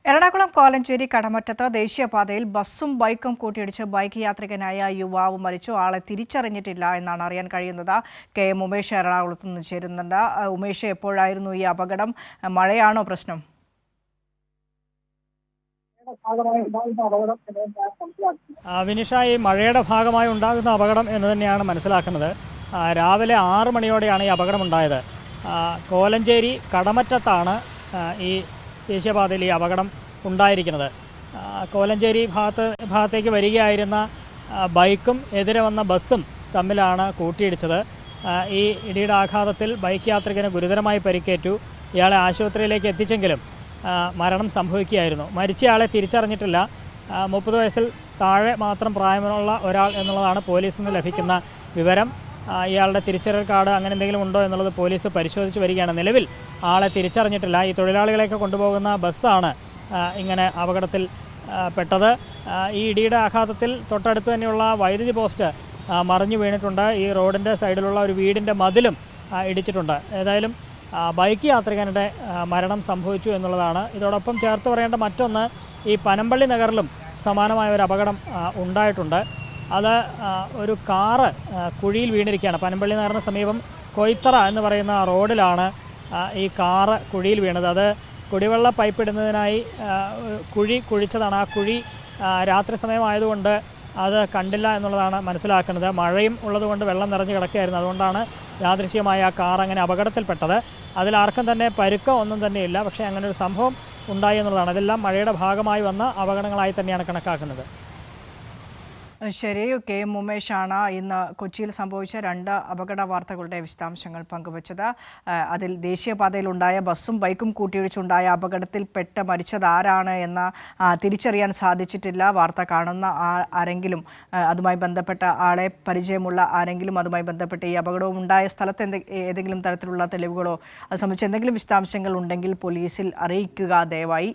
എറണാകുളം കോലഞ്ചേരി കടമറ്റത്ത് ദേശീയപാതയിൽ ബസ്സും ബൈക്കും കൂട്ടിയിടിച്ച് ബൈക്ക് യാത്രികനായ യുവാവ് മരിച്ചു. ആളെ തിരിച്ചറിഞ്ഞിട്ടില്ല എന്നാണ് അറിയാൻ കഴിയുന്നത്. KM ഉമേഷ് എറണാകുളത്ത് നിന്ന് ചേരുന്നുണ്ട്. ഉമേഷ്, എപ്പോഴായിരുന്നു ഈ അപകടം? മഴയാണോ പ്രശ്നം? വിനിഷ, ഈ മഴയുടെ ഭാഗമായി ഉണ്ടാകുന്ന അപകടം എന്ന് തന്നെയാണ് മനസ്സിലാക്കുന്നത്. രാവിലെ 6 മണിയോടെയാണ് ഈ അപകടമുണ്ടായത്. കോലഞ്ചേരി കടമറ്റത്താണ് ഈ ദേശീയപാതയിൽ ഈ അപകടം ഉണ്ടായിരിക്കുന്നത്. കോലഞ്ചേരി ഭാഗത്തേക്ക് വരികയായിരുന്ന ബൈക്കും എതിരെ വന്ന ബസ്സും തമ്മിലാണ് കൂട്ടിയിടിച്ചത്. ഈ ഇടിയുടെ ആഘാതത്തിൽ ബൈക്ക് യാത്രികന് ഗുരുതരമായി പരിക്കേറ്റു. ഇയാളെ ആശുപത്രിയിലേക്ക് എത്തിച്ചെങ്കിലും മരണം സംഭവിക്കുകയായിരുന്നു. മരിച്ചയാളെ തിരിച്ചറിഞ്ഞിട്ടില്ല. 30 വയസ്സിൽ താഴെ മാത്രം പ്രായമുള്ള ഒരാൾ എന്നുള്ളതാണ് പോലീസിൽ നിന്ന് ലഭിക്കുന്ന വിവരം. ഇയാളുടെ തിരിച്ചറിയൽ കാർഡ് അങ്ങനെ എന്തെങ്കിലും ഉണ്ടോ എന്നുള്ളത് പോലീസ് പരിശോധിച്ച് വരികയാണ്. നിലവിൽ ആളെ തിരിച്ചറിഞ്ഞിട്ടില്ല. ഈ തൊഴിലാളികളെയൊക്കെ കൊണ്ടുപോകുന്ന ബസ്സാണ് ഇങ്ങനെ അപകടത്തിൽ പെട്ടത്. ഈ ഇടിയുടെ ആഘാതത്തിൽ തൊട്ടടുത്ത് തന്നെയുള്ള വൈദ്യുതി പോസ്റ്റ് മറിഞ്ഞു വീണിട്ടുണ്ട്. ഈ റോഡിൻ്റെ സൈഡിലുള്ള ഒരു വീടിൻ്റെ മതിലും ഇടിച്ചിട്ടുണ്ട്. ഏതായാലും ബൈക്ക് യാത്രികനുടെ മരണം സംഭവിച്ചു എന്നുള്ളതാണ്. ഇതോടൊപ്പം ചേർത്ത് പറയേണ്ട മറ്റൊന്ന്, ഈ പനമ്പള്ളി നഗറിലും സമാനമായ ഒരു അപകടം ഉണ്ടായിട്ടുണ്ട്. അത് ഒരു കാറ് കുഴിയിൽ വീണിരിക്കുകയാണ്. പനമ്പള്ളി നഗറിന് സമീപം കൊയ്ത്തറ എന്ന് പറയുന്ന റോഡിലാണ് ഈ കാറ് കുഴിയിൽ വീണത്. അത് കുടിവെള്ള പൈപ്പ് ഇടുന്നതിനായി കുഴി കുഴിച്ചതാണ്. ആ കുഴി രാത്രി സമയമായതുകൊണ്ട് അത് കണ്ടില്ല എന്നുള്ളതാണ് മനസ്സിലാക്കുന്നത്. മഴയും ഉള്ളതുകൊണ്ട് വെള്ളം നിറഞ്ഞു കിടക്കുകയായിരുന്നു. അതുകൊണ്ടാണ് യാദൃശ്യമായ ആ കാർ അങ്ങനെ അപകടത്തിൽപ്പെട്ടത്. അതിലാർക്കും തന്നെ പരുക്കോ ഒന്നും തന്നെയില്ല. പക്ഷേ അങ്ങനെ ഒരു സംഭവം ഉണ്ടായി എന്നുള്ളതാണ്. അതെല്ലാം മഴയുടെ ഭാഗമായി വന്ന അപകടങ്ങളായി തന്നെയാണ് കണക്കാക്കുന്നത്. ശരി, KM ഉമേഷാണ് ഇന്ന് കൊച്ചിയിൽ സംഭവിച്ച 2 അപകട വാർത്തകളുടെ വിശദാംശങ്ങൾ പങ്കുവച്ചത്. അതിൽ ദേശീയപാതയിലുണ്ടായ ബസ്സും ബൈക്കും കൂട്ടിയിടിച്ചുണ്ടായ അപകടത്തിൽ പെട്ട് മരിച്ചത് ആരാണ് എന്ന് തിരിച്ചറിയാൻ സാധിച്ചിട്ടില്ല. വാർത്ത കാണുന്ന ആരെങ്കിലും, അതുമായി ബന്ധപ്പെട്ട ആളെ പരിചയമുള്ള ആരെങ്കിലും അതുമായി ബന്ധപ്പെട്ട് ഈ അപകടവും ഉണ്ടായ സ്ഥലത്ത് ഏതെങ്കിലും തരത്തിലുള്ള തെളിവുകളോ അത് സംബന്ധിച്ച് എന്തെങ്കിലും വിശദാംശങ്ങൾ ഉണ്ടെങ്കിൽ പോലീസിൽ അറിയിക്കുക ദയവായി.